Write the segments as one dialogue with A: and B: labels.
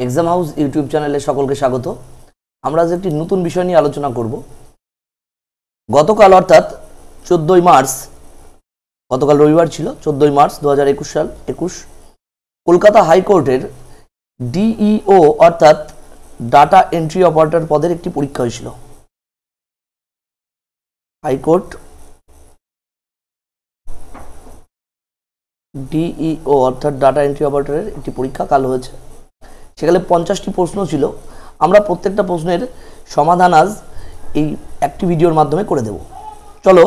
A: Exam house YouTube চ্যানেলে সকলকে স্বাগত। আমরা আজ একটি নতুন বিষয় নিয়ে আলোচনা করব। গতকাল অর্থাৎ 14ই মার্চ, গতকাল রবিবার ছিল 14ই মার্চ 2021 সাল কলকাতা হাইকোর্টের ডিইও অর্থাৎ ডাটা এন্ট্রি অপারেটর পদের একটি পরীক্ষা হয়েছিল। হাইকোর্ট ডিইও অর্থাৎ ডাটা এন্ট্রি অপারেটরের একটি পরীক্ষা কাল হয়েছে। সেখানে 50টি প্রশ্ন ছিল। আমরা প্রত্যেকটা প্রশ্নের সমাধান আজ এই একটি ভিডিওর মাধ্যমে করে দেব। চলো,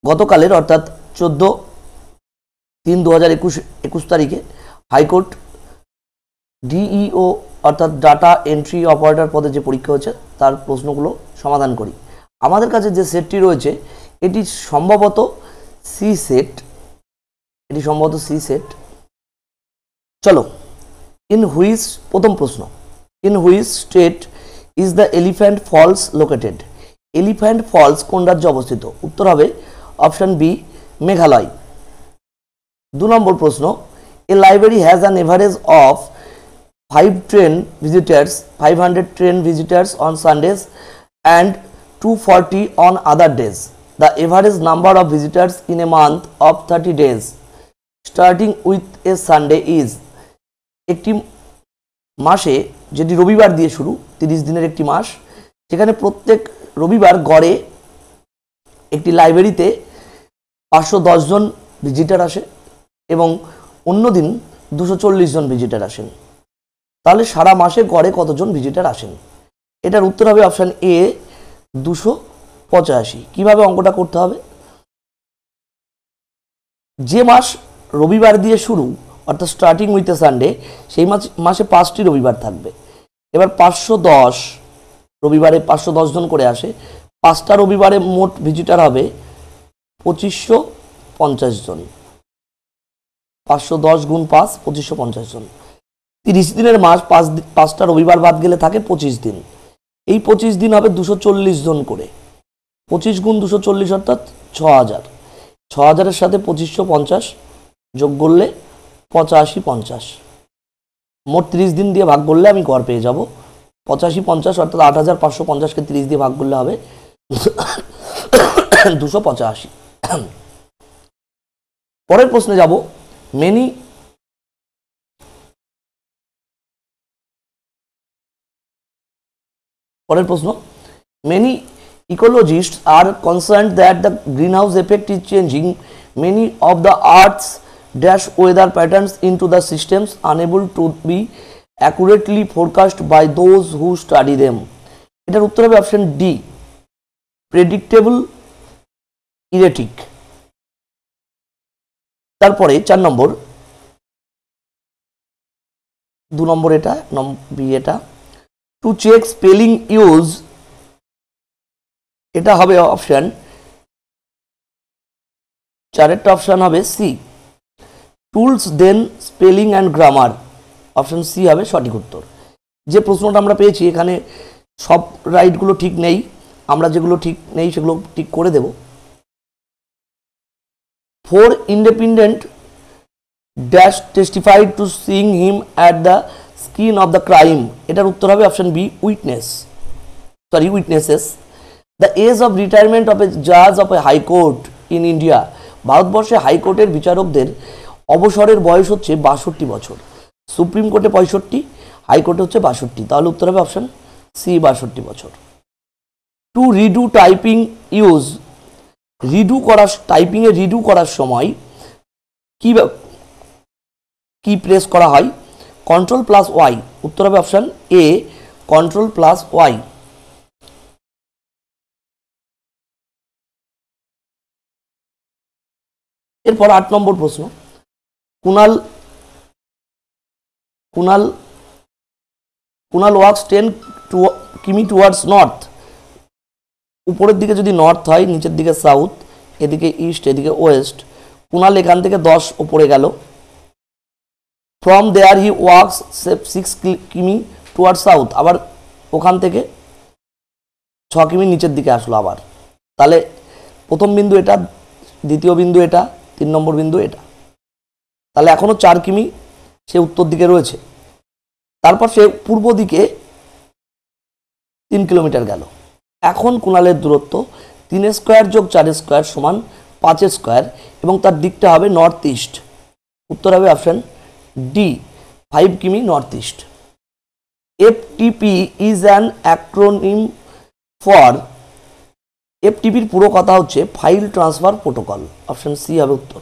A: গতকালের অর্থাৎ 14/3/2021 তারিখে হাইকোর্ট ডিইও অর্থাৎ ডাটা এন্ট্রি অপারেটর পদে যে পরীক্ষা হয়েছে তার প্রশ্নগুলো সমাধান করি। আমাদের কাছে যে সেটটি রয়েছে এটি সম্ভবত সি সেট, চলো, প্রথম প্রশ্ন, in which state is the elephant falls located? Elephant falls কোন রাজ্যে অবস্থিত? উত্তর হবে অপশন বি, মেঘালয়। 2 নম্বর প্রশ্ন, a library has an average of 500 ten visitors on Sundays and 240 on other days. The average number of visitors in a month of 30 days starting with a Sunday is. একটি মাসে, যেটি রবিবার দিয়ে শুরু, 30 দিনের একটি মাস, সেখানে প্রত্যেক রবিবার গড়ে একটি লাইব্রেরিতে 510 জন ভিজিটার আসে এবং অন্য দিন 240 জন ভিজিটার আসেন। তাহলে সারা মাসে গড়ে কতজন ভিজিটার আসেন? এটার উত্তর হবে অপশান এ, 285। কিভাবে অঙ্কটা করতে হবে? যে মাস রবিবার দিয়ে শুরু অর্থাৎ স্টার্টিং উইথ এ সানডে, সেই মাসে 5টি রবিবার থাকবে। এবার 510, রবিবারে 510 জন করে আসে, 5টা রবিবারে মোট ভিজিটার হবে 2550 জন। 510 গুণ 5, 2550 জন। 30 দিনের মাস, 5টা রবিবার বাদ গেলে থাকে 25 দিন। এই 25 দিন হবে 240 জন করে। 25 গুণ 240 অর্থাৎ 6000। 6000-এর সাথে 2550 যোগ করলে 8550। মোট 30 দিন দিয়ে ভাগ করলে আমি গড় পেয়ে যাব 8550 অর্থাৎ 8550-কে 30 দিয়ে ভাগ করলে হবে 285। পরের প্রশ্নে যাব। পরের প্রশ্ন, many ecologists are concerned that the greenhouse effect is changing many of the earth's dash weather patterns into the systems unable to be accurately forecast by those who study them. এটার উত্তর হবে অপশন ডি, প্রেডিক্টেবল ইরেটিক। তারপরে 4 নম্বর, 2 নম্বর এটা, B এটা, two check spelling use, এটা হবে option 4-এরটা option হবে C, tools then spelling and grammar. Option C হবে সঠিক উত্তর। যে প্রশ্নটা আমরা পেয়েছি এখানে সব রাইটগুলো ঠিক নেই, আমরা যেগুলো ঠিক নেই সেগুলো ঠিক করে দেব। 4 independent dash testified to seeing him at the scene of the crime. এটার উত্তর হবে option B, witnesses. The age of retirement of a জাজ of a high court in India. ভারতবর্ষে হাইকোর্টের বিচারকদের অবসরের বয়স হচ্ছে 62 বছর। সুপ্রিম কোর্টে 65, হাইকোর্টে হচ্ছে 62। তাহলে উত্তর হবে অপশন সি, 62 বছর। টু রিডু টাইপিং ইউজ, টাইপিংয়ে রিডু করার সময় কি প্রেস করা হয়? Ctrl+Y। উত্তর হবে অপশন এ, Ctrl+Y। এরপর 8 নম্বর প্রশ্ন, কুনাল ওয়ার্কস 10 কিমি টুয়ার্ডস নর্থ। উপরের দিকে যদি নর্থ হয়, নিচের দিকে সাউথ, এদিকে ইস্ট, এদিকে ওয়েস্ট। কুনাল এখান থেকে 10 উপরে গেল। ফ্রম দেয়ার হি ওয়ার্কস 6 কিমি টুয়ার্ড সাউথ। আবার ওখান থেকে 6 কিমি নিচের দিকে আসলো আবার। তাহলে প্রথম বিন্দু এটা, দ্বিতীয় বিন্দু এটা, 3 নম্বর বিন্দু এটা। তাহলে এখনো 4 কিমি সে উত্তর দিকে রয়েছে। তারপর সে পূর্ব দিকে 3 কিলোমিটার গেল। এখন কুণালের দূরত্ব 3 স্কোয়ার যোগ 4 স্কোয়ার সমান 5 স্কোয়ার এবং তার দিকটা হবে নর্থ ইস্ট। উত্তর হবে অপশন ডি, 5 কিমি north east. FTP is an acronym for, এফটিপির পুরো কথা হচ্ছে file transfer protocol. Option C হবে উত্তর।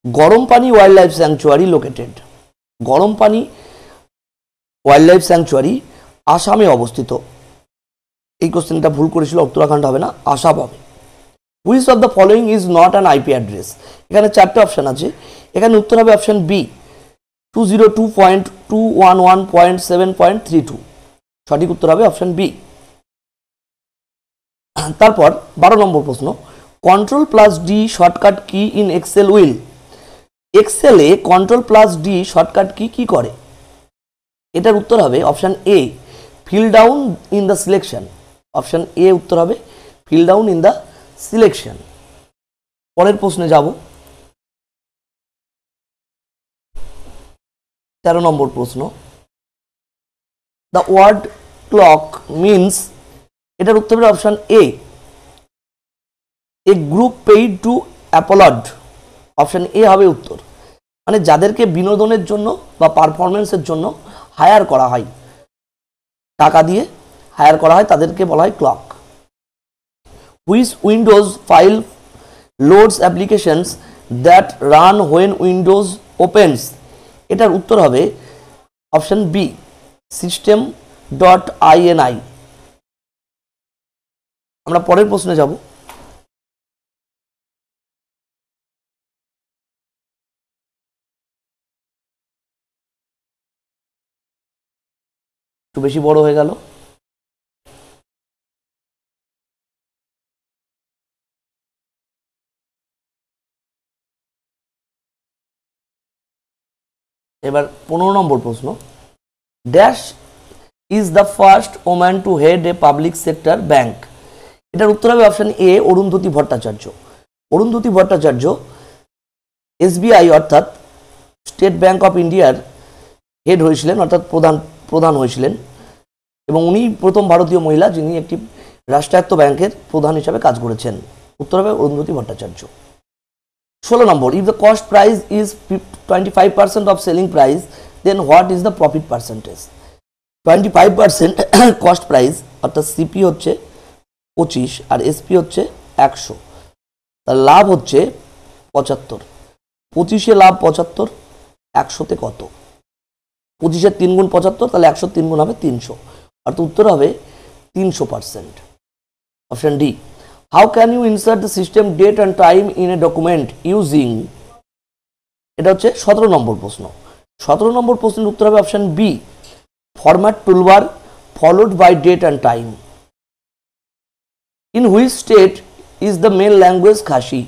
A: গরম পানি ওয়াইল্ড লাইফ স্যাংচুয়ারি লোকেটেড, গরম পানি ওয়াইল্ড লাইফ স্যাংচুয়ারি আসামে অবস্থিত। এই কোশ্চেনটা ভুল করেছিল, উত্তরাখণ্ড হবে না, আসাম হবে। Which of the following is not an IP address, এখানে 4টে অপশান আছে, এখানে উত্তর হবে অপশান বি 202.211.7.32, সঠিক উত্তর হবে অপশান বি। তারপর 12 নম্বর প্রশ্ন, control plus D shortcut key in Excel will, এক্সেলে control plus D shortcut key কি করে? এটার উত্তর হবে option A fill down in the selection, option A উত্তর হবে fill down in the selection. পরের প্রশ্নে যাব, 13 নম্বর প্রশ্ন, দ্য ওয়ার্ড ক্লক মিনস, এটার উত্তর হবে option A a group paid to applaud, option A হবে উত্তর। মানে যাদেরকে বিনোদনের জন্য বা পারফরমেন্সের জন্য হায়ার করা হয়, টাকা দিয়ে হায়ার করা হয়, তাদেরকে বলা হয় clock. Which Windows file loads applications that run when Windows opens, এটার উত্তর হবে অপশান বি system.ini। আমরা পরের প্রশ্নে যাব, একটু বেশি বড় হয়ে গেল। এবার 15 নম্বর প্রশ্ন, dash is the first woman to head a public sector bank, এটার উত্তর হবে অপশান এ অরুন্ধতী ভট্টাচার্য। অরুন্ধতী ভট্টাচার্য এসবিআই অর্থাৎ স্টেট ব্যাংক অফ ইন্ডিয়ার হেড হয়েছিলেন, অর্থাৎ প্রধান হয়েছিলেন, এবং উনি প্রথম ভারতীয় মহিলা যিনি একটি রাষ্ট্রায়ত্ত ব্যাংকের প্রধান হিসাবে কাজ করেছেন। উত্তর হবে অরুন্ধতী ভট্টাচার্য। 16 নম্বর, if the cost price is 25% of selling price then what is the profit percentage? 25% cost price অর্থাৎ সিপি হচ্ছে 25 আর এসপি হচ্ছে 100, তার লাভ হচ্ছে 75। 25-এ লাভ 75, 100-তে কত? 25-এর 3 গুণ 75, তাহলে 100 3 গুণ হবে 300, অর্থাৎ উত্তর হবে 300%। Option D. How can you insert the system date and time in a document using, এটা হচ্ছে 17 নম্বর প্রশ্ন। 17 নম্বর প্রশ্নের উত্তর হবে option B format toolbar followed by date and time. In which state is the main language Khasi,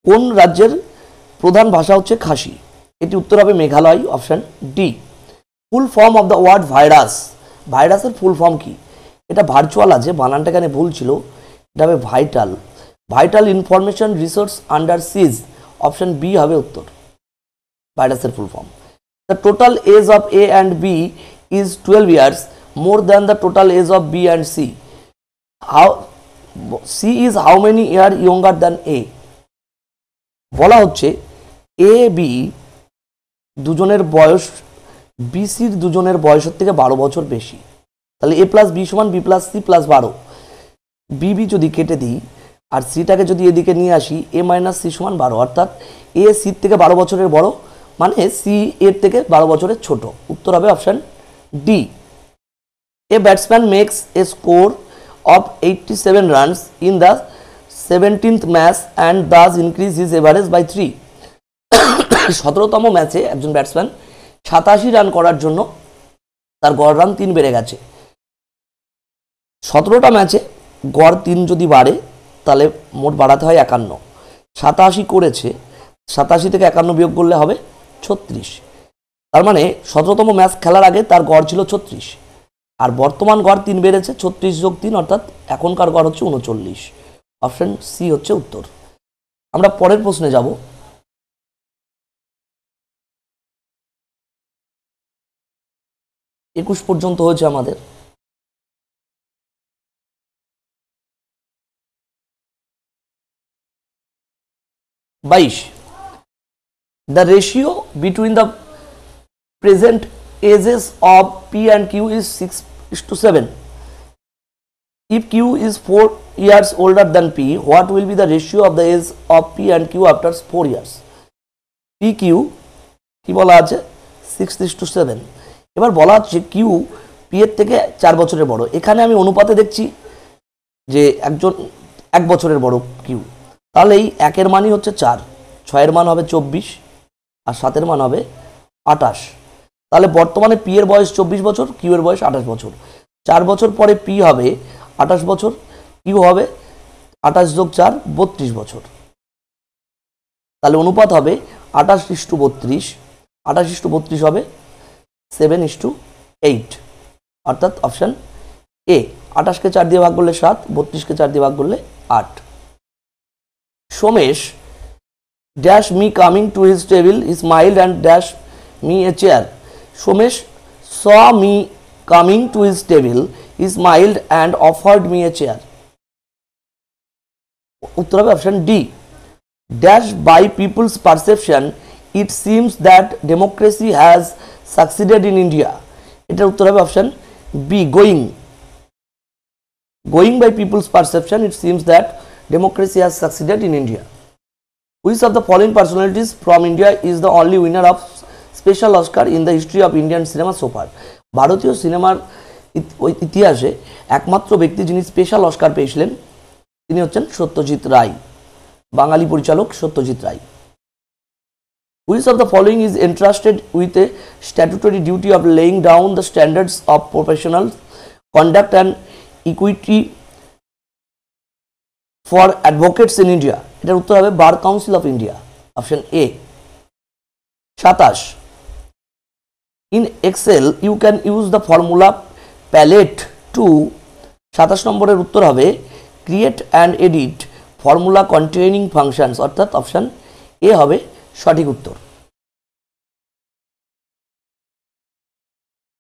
A: কোন রাজ্যের প্রধান ভাষা হচ্ছে খাসি? এটি উত্তর হবে Meghalaya, option D. Full form of the word virus, ভাইরাসের ফুল ফর্ম কি? এটা ভার্চুয়াল আছে, বানানটা এখানে ভুল ছিল, এটা হবে vital, vital information resource under seize, option B হবে উত্তর ভাইরাসের full form. The total age of A and B is 12 years more than the total age of B and C, how C is how many year younger than A? বলা হচ্ছে A B দুজনের বয়স, বিসির দুজনের বয়সের থেকে 12 বছর বেশি, তাহলে এ প্লাস বি সমান B plus C plus 12। B যদি কেটে দিই আর সিটাকে যদি এদিকে নিয়ে আসি, এ মাইনাস সি সমান 12, অর্থাৎ এ সির থেকে 12 বছরের বড়, মানে সি এর থেকে 12 বছরের ছোট। উত্তর হবে option D. A batsman makes a score of 87 runs in the 17th match and thus increase his average by 3। 17তম ম্যাচে একজন ব্যাটসম্যান 87 রান করার জন্য তার গড় রান 3 বেড়ে গেছে। 17টা ম্যাচে গড় 3 যদি বাড়ে তাহলে মোট বাড়াতে হয় 51। 87 করেছে, 87 থেকে 51 বিয়োগ করলে হবে 36। তার মানে 17তম ম্যাচ খেলার আগে তার গড় ছিল 36, আর বর্তমান গড় 3 বেড়েছে, 36 যোগ 3 অর্থাৎ এখনকার গড় হচ্ছে 39। অপশন সি হচ্ছে উত্তর। আমরা পরের প্রশ্নে যাব, 21 পর্যন্ত হয়েছে আমাদের। 22, the ratio between the present ages of P and Q is 6:7. If Q is 4 years older than P, what will be the ratio of the age of P and Q after 4 years? PQ কি বলা আছে 6:7। এবার বলা হচ্ছে Q P এর থেকে 4 বছরের বড়। এখানে আমি অনুপাতে দেখছি যে একজন 1 বছরের বড় কিউ, তাহলে এই 1 এর মানই হচ্ছে 4, 6 এর মান হবে 24 আর 7 এর মান হবে 28। তাহলে বর্তমানে পি এর বয়স 24 বছর, কিউ এর বয়স 28 বছর। 4 বছর পরে পি হবে 28 বছর, কিউ হবে 28 যোগ 4 32 বছর। তাহলে অনুপাত হবে 28:32, 28:32 হবে 7:8, অর্থাৎ অপশন এ। 28কে 4 দিয়ে ভাগ করলে 7, 32কে 4 দিয়ে ভাগ করলে 8। Somesh dash me coming to his table, he smiled and dash me a chair. Somesh saw me coming to his table, he smiled and offered me a chair. উত্তর হবে option D. Dash by people's perception it seems that democracy has succeeded in India. এটার উত্তর হবে option B, going. Going by people's perception, it seems that democracy has succeeded in India. Which of the following personalities from India is the only winner of special Oscar in the history of Indian cinema so far? ভারতীয় সিনেমার ইতিহাসে একমাত্র ব্যক্তি যিনি special Oscar পেয়েছিলেন তিনি হচ্ছেন সত্যজিৎ রায়, বাঙালি পরিচালক Satyajit Ray. Which of the following is entrusted with a statutory duty of laying down the standards of professional conduct and equity for advocates in India? এটার উত্তর হবে bar council of India, option A. 27, in Excel you can use the formula palette to, 27 নম্বরের উত্তর হবে create and edit formula containing functions, অর্থাৎ option A হবে সঠিক উত্তর।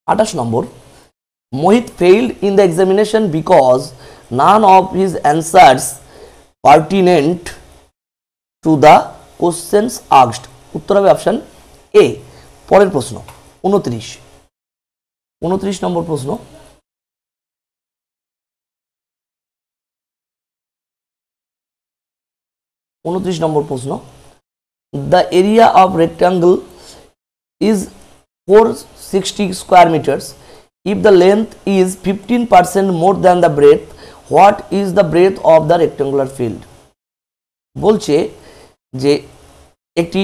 A: 28 নম্বর, Mohit failed in the examination because none of his answers pertinent to the questions asked. উত্তর হবে option এ। পরের প্রশ্ন 29 নম্বর প্রশ্ন, the area of rectangle is 460 square meters. If the length is 15% more than the breadth, what is the breadth of the rectangular field? বলছে যে একটি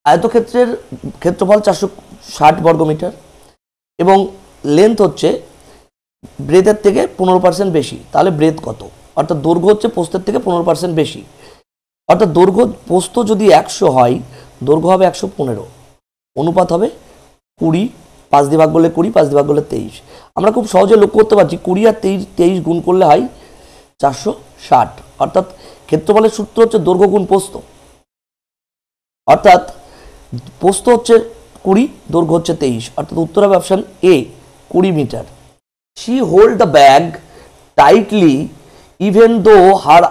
A: আয়তক্ষেত্রের ক্ষেত্রফল 460 বর্গমিটার এবং লেন্থ হচ্ছে ব্রেথের থেকে 15% বেশি। তাহলে ব্রেথ কত? অর্থাৎ দৈর্ঘ্য হচ্ছে প্রস্থের থেকে 15% বেশি, অর্থাৎ দৈর্ঘ্য প্রস্থ যদি 100 হয়, দৈর্ঘ্য হবে 115, অনুপাত হবে 20, 5 দিয়ে ভাগ করলে 20, 5 দিয়ে ভাগ করলে 23। আমরা খুব সহজে লক্ষ্য করতে পারছি 20 আর 23 গুণ করলে হয় 460, অর্থাৎ ক্ষেত্রফলের সূত্র হচ্ছে দৈর্ঘ্য গুণ প্রস্থ, অর্থাৎ প্রস্থ হচ্ছে 20, দৈর্ঘ্য হচ্ছে 23, অর্থাৎ উত্তর হবে option A 20 metre. She hold the bag tightly even though her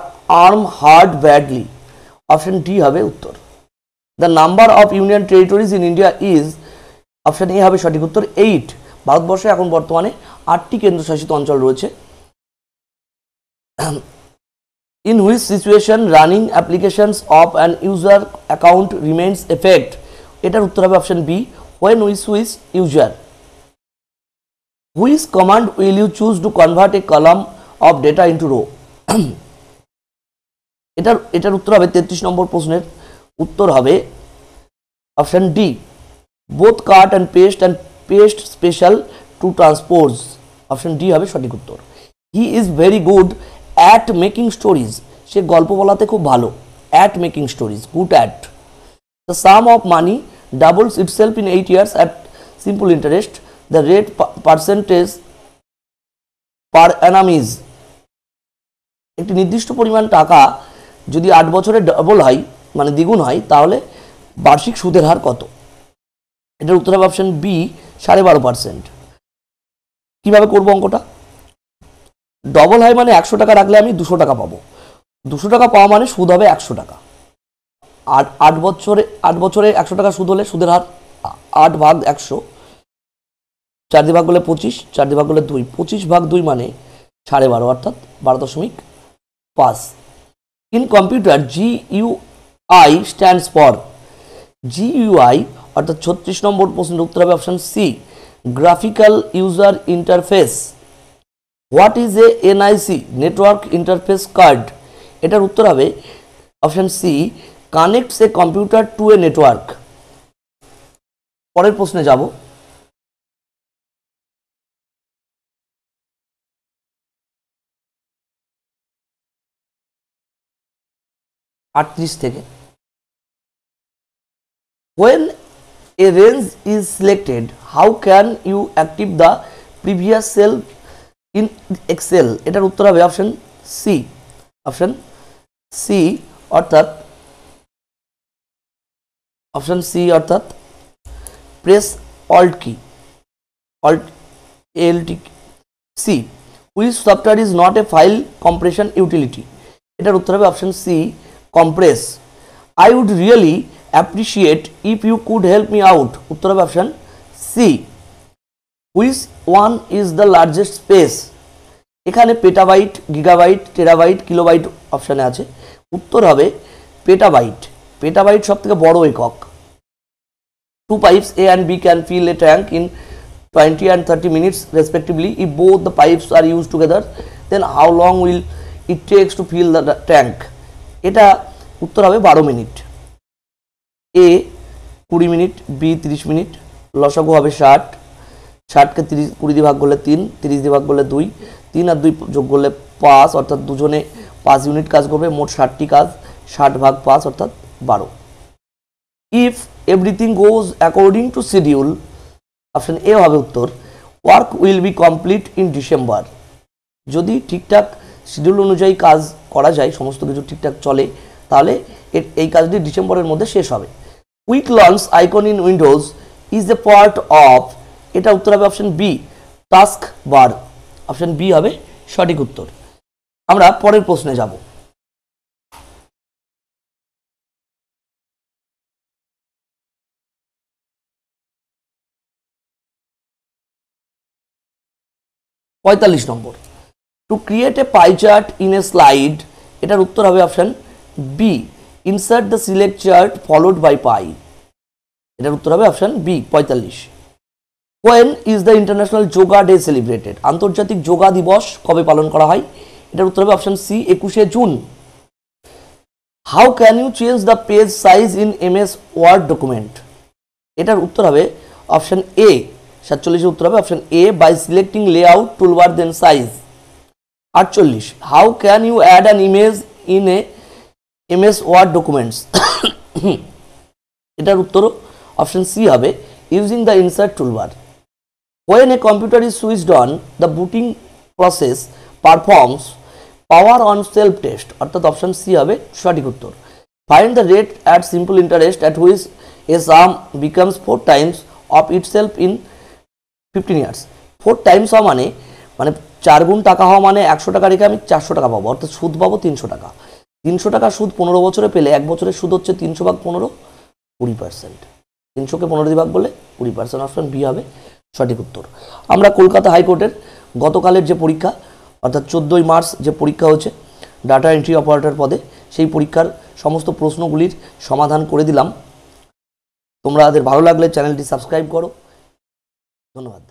A: arm hurt badly. Option D হবে উত্তর। The number of union territories in India is, option A হবে সঠিক উত্তর 8। ভারতবর্ষে এখন বর্তমানে 8টি কেন্দ্রশাসিত অঞ্চল রয়েছে। In which situation running applications of an user account remains effect? এটার উত্তর হবে option B, when we switch user. Which command will you choose to convert a column of data into row? এটার উত্তর হবে 33 নম্বর প্রশ্নের উত্তর হবে option D, both cut and paste special to transpose. Option D হবে সঠিক উত্তর। He is very good at making stories. সে গল্প বলাতে খুব ভালো, at making stories, good at. The sum of money doubles itself in 8 years at simple interest. The rate percentage per annum is, একটি নির্দিষ্ট পরিমাণ টাকা যদি 8 বছরে ডবল হয় মানে দ্বিগুণ হয় তাহলে বার্ষিক সুদের হার কত? এটার উত্তর হবে অপশন বি 12.5%। কিভাবে করবো অঙ্কটা? ডবল হয় মানে 100 টাকা রাখলে আমি 200 টাকা পাবো, 200 টাকা পাওয়া মানে সুদ হবে 100 টাকা। আর 8 বছরে 100 টাকা সুদ হলে সুদের হার 8 ভাগ 100, 4 দিয়ে ভাগ করলে 25, 4 দিয়ে ভাগ করলে 2, 25 ভাগ 2 মানে 12.5 অর্থাৎ 12.5। In computer GUI stands for, GUI অর্থাৎ 36 নম্বর প্রশ্নের উত্তর হবে option C graphical user interface. What is a NIC network interface card? এটার উত্তর হবে option C connects a computer to a network. পরের প্রশ্নে যাব। থেকে when a range is selected how can you active the previous cell in Excel? এটার উত্তর হবে অপশন সি অর্থাৎ press alt key, ALT C. which software is not a file compression utility? এটার উত্তর হবে option C compress. I would really appreciate if you could help me out. উত্তর হবে option C which one is the largest space? এখানে petabyte, gigabyte, terabyte, kilobyte অপশানে আছে, উত্তর হবে পেটাবাইট। পেটাবাইট সব থেকে বড় একক। 2 pipes A and B can fill a tank in 20 and 30 minutes respectively. If both the pipes are used together, then how long will it takes to fill the tank? এটা উত্তর হবে 12 minute. A 20 minute, B 30 minute, লসাগু হবে 60, 60কে 20 দিয়ে ভাগ করলে 3, 30 দিয়ে ভাগ করলে 2, 3 আর 2 যোগ করলে 5 অর্থাৎ দুজনে 5 ইউনিট কাজ করবে, মোট 60টি কাজ, 60 ভাগ 5 অর্থাৎ 12। If everything goes according to schedule, option A হবে উত্তর work will be complete in December. যদি ঠিকঠাক শিডিউল অনুযায়ী কাজ করা যায়, সমস্ত কিছু ঠিকঠাক চলে, তাহলে এই কাজটি ডিসেম্বরের মধ্যে শেষ হবে। Quick launch icon in Windows is a part of, এটা উত্তর হবে option B task bar. Option B হবে সঠিক উত্তর। আমরা পরের প্রশ্নে যাব। নম্বর to create a pie chart in a slide, এটার উত্তর হবে option B insert the select chart followed by pie. এটার উত্তর হবে option B 45। When is the International Yoga Day celebrated? আন্তর্জাতিক যোগা দিবস কবে পালন করা হয়? এটার উত্তর হবে অপশন সি 21শে June. How can you change the page size in MS Word document? এটার উত্তর হবে অপশন এ 47 উত্তর হবে option A by selecting layout toolbar then size. 48 How can you add an image in a MS Word documents? এটার উত্তর option C হবে using the insert toolbar. When a computer is switched on, the booting process performs power on self test, অর্থাৎ option C হবে সঠিক উত্তর। Find the rate at simple interest at which a sum becomes 4 times of itself in 15 years. 4 times হওয়া মানে 4 গুণ টাকা হওয়া মানে 100 টাকা রেখে আমি 400 টাকা পাবো, অর্থাৎ সুদ পাবো 300 টাকা। 300 টাকা সুদ 15 বছরে পেলে 1 বছরের সুদ হচ্ছে 300 ভাগ 15 20%। 300কে 15 দিয়ে ভাগ করলে 20%। অপশন বি হবে সঠিক উত্তর। আমরা কলকাতা হাইকোর্টের গতকালের যে পরীক্ষা অর্থাৎ 14ই মার্চ যে পরীক্ষা হয়েছে ডাটা এন্ট্রি অপারেটর পদে, সেই পরীক্ষার সমস্ত প্রশ্নগুলির সমাধান করে দিলাম। তোমাদের ভালো লাগলে চ্যানেলটি সাবস্ক্রাইব করো। ধন্যবাদ।